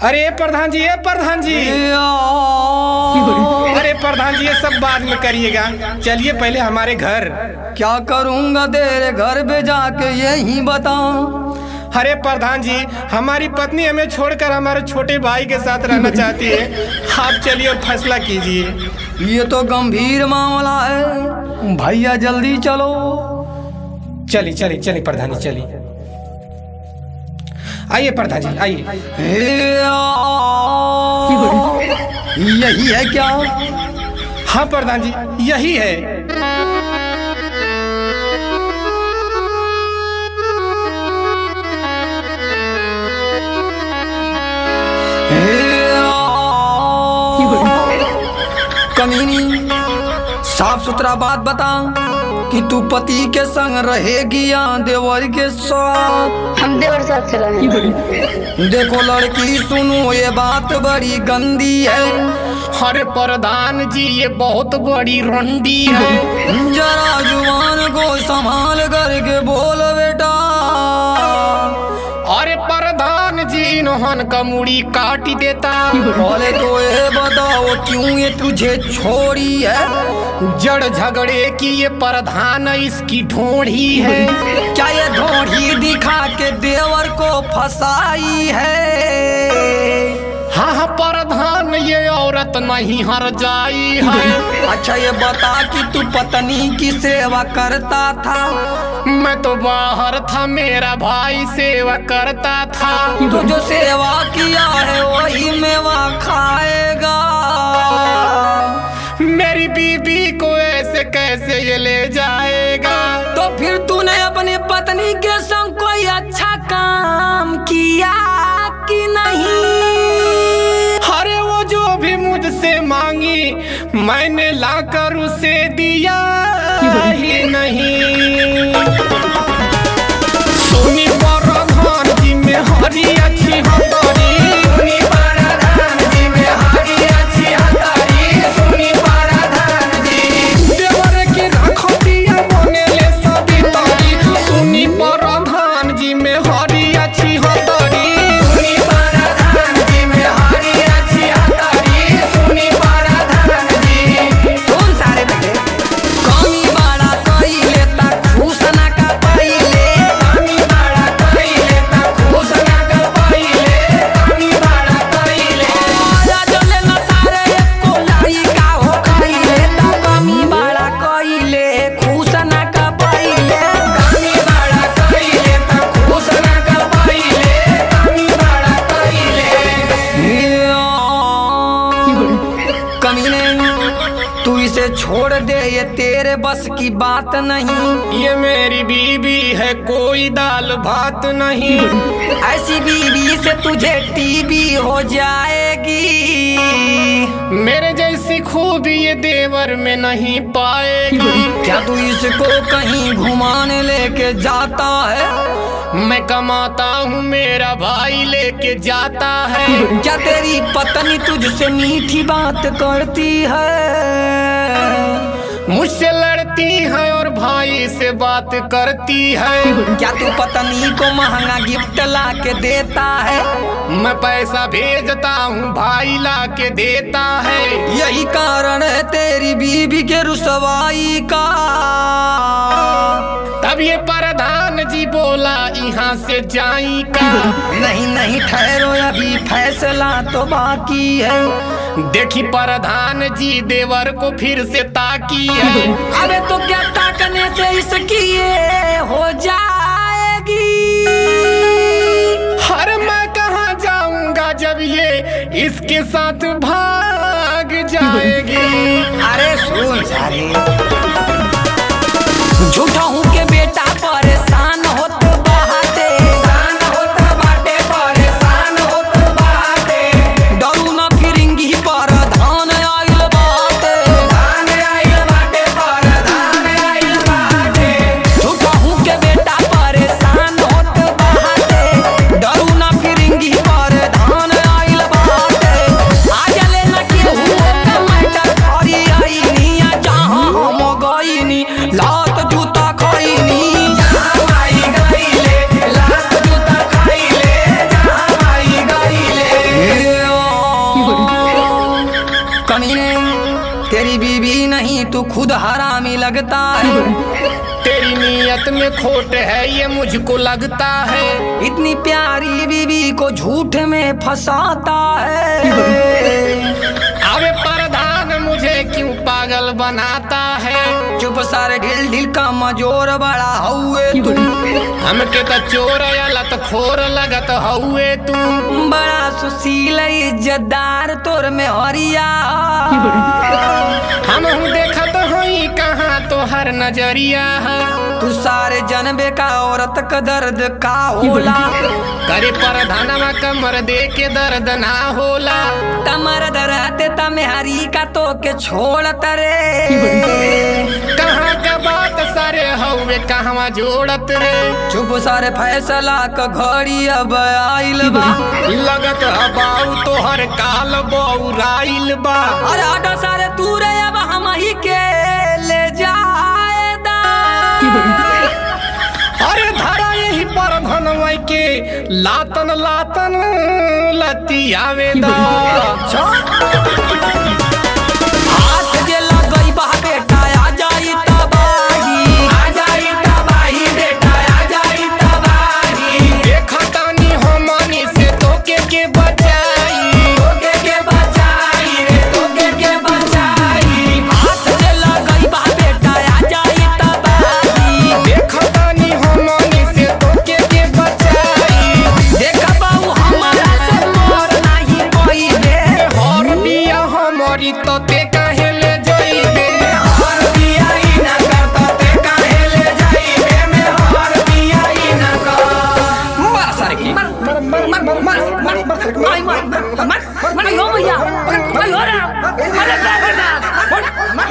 अरे प्रधान जी, ये प्रधान जी, अरे प्रधान जी, ये सब बाद में करिएगा, चलिए पहले हमारे घर। क्या करूँगा तेरे घर पे जाके यही बता। अरे प्रधान जी, हमारी पत्नी हमें छोड़कर हमारे छोटे भाई के साथ रहना चाहती है, आप चलिए और फैसला कीजिए। ये तो गंभीर मामला है भैया, जल्दी चलो। चलिए चलिए चलिए प्रधान जी, चलिए आइए प्रधान जी, आइए। यही है क्या? हाँ प्रधान जी, यही है। कमीनी, साफ सुथरा बात बता कि तू पति के संग रहेगी या देवर के साथ? हम देवर साथ चला है। देखो लड़की, सुनो ये बात बड़ी गंदी है। अरे प्रधान जी, ये बहुत बड़ी रंडी है। जरा जुबान को संभाल करके बोल बेटा। अरे प्रधान जी, इन्होंने का मुड़ी काट देता। बोले तो ये बताओ क्यों ये तुझे छोड़ी है? जड़ झगड़े की ये प्रधान इसकी ढोढ़ी है। क्या ये ढोढ़ी दिखा के देवर को फंसाई है? हाँ हाँ प्रधान, ये औरत नहीं हर जाई है। अच्छा ये बता कि तू पत्नी की सेवा करता था? मैं तो बाहर था, मेरा भाई सेवा करता था। तू जो सेवा किया है वही मेवा खाएगा। मेरी बीबी को ऐसे कैसे ये ले जाएगा? तो फिर तूने अपनी पत्नी के संग कोई अच्छा काम किया कि नहीं? अरे वो जो भी मुझसे मांगी मैंने लाकर उसे दिया ही नहीं। सुनी प्रधान जी में हरी अच्छी हमारी, सुनी प्रधान जी में हरी अच्छी हमारी, सुनी प्रधान जी देवर की रखो दिया बने ले सभी तारी, सुनी प्रधान जी में हरी अच्छी हमारी, सुनी प्रधान जी में हरी अच्छी हमारी, सुनी प्रधान जी। सुन सारे बेटे, कमी बड़ा कोई लेता घूसना का पहिले, कमी बड़ा कोई लेता घूसना का पहिले, कमी बड़ा कोई ले। जो लेना सारे एको लाई का हो कोई लेता, कमी बड़ा कोई ले घूसना का पहिले, कमी बड़ा कोई लेता घूसना का पहिले, कमी बड़ा कोई ले। कमीने तू इसे छोड़ दे, ये तेरे बस की बात नहीं। ये मेरी बीबी है, कोई दाल भात नहीं। ऐसी बीवी से तुझे टीबी हो जाएगी। मेरे जैसी खूबी ये देवर में नहीं पाएगी। क्या तू इसको कहीं घुमाने लेके जाता है? मैं कमाता हूँ, मेरा भाई लेके जाता है। क्या तेरी पत्नी तुझसे मीठी बात करती है? मुझसे लड़ती है और भाई से बात करती है। क्या तू पत्नी को महंगा गिफ्ट ला के देता है? मैं पैसा भेजता हूँ, भाई ला के देता है। यही कारण है तेरी बीबी के रुसवाई का। तब ये प्रधान जी बोला यहाँ से जाई का। नहीं नहीं ठहरो, अभी फैसला तो बाकी है। देखी प्रधान जी देवर को फिर से ताकी है। अबे तो क्या ताकने से इसकी ये हो जाएगी? हर मैं कहाँ जाऊंगा जब ये इसके साथ भाग जाएगी। अरे सुन सारे, झूठा हूँ के बेटा परेशान हो तो बहाते, परेशान हो तो बाते, डरू ना फिरिंगी प्रधान आइल बाटे, धान आइल बाटे, प्रधान आइल बाटे। झूठा हूँ के बेटा परेशान हो तो बहाते, डरू ना फिरिंगी प्रधान आइल बाटे। आज लेना के हुआ टमाटर हरी आई निया जहाँ हम नहीं तू खुद हरामी लगता है। तेरी नीयत में खोट है ये मुझको लगता है। इतनी प्यारी बीवी को झूठ में फंसाता है। अबे प्रधान मुझे क्यों पागल बनाता है। चुप सारे ढिल ढिल का मजोर बड़ा हुए तू। हमके तो चोर लत खोर लगत हुए तू। बड़ा सुशील इज्जतदार तोर में हरिया। हम देखत होई कहाँ तो हर नजरिया है। तू सारे जनबे का औरत का दर्द का होला। करे प्रधानवा कमर दे के दर्द ना होला। तमर दरते तमे हरी का तो के छोड़त रे। कहाँ का बात सारे हवे कहवा जोड़त रे। चुप सारे फैसला का घड़ी अब आइल बा। लगत बाऊ तो हर काल बौराइल बा। अरे आटा सारे तू रे अब हम ही के ले जाएदा। अरे धरा यही पर धनवई के लातन लातन लतियावेदा। हाथ जे लगई बा बेटा आ जाई तबाही। आ जाई तबाही बेटा आ जाई तबाही। देखतानी हमनी से तोके के बचाई। तोके के बचाई रे तोके के बचाई। हाथ जे लगई बा बेटा आ जाई तबाही। देखतानी हमनी से तोके के बचाई। देखा बाऊ हमारा से मोर नहीं कोई बे। हर बिया हमारी तो ते काहे ले जाइबे। हर बिया ई ना करता ते काहे ले जाइबे में हर बिया ई ना कर। मार सारे की मार मार मार मार मार मार मार मार मार यो भैया मार हो रहा मार मार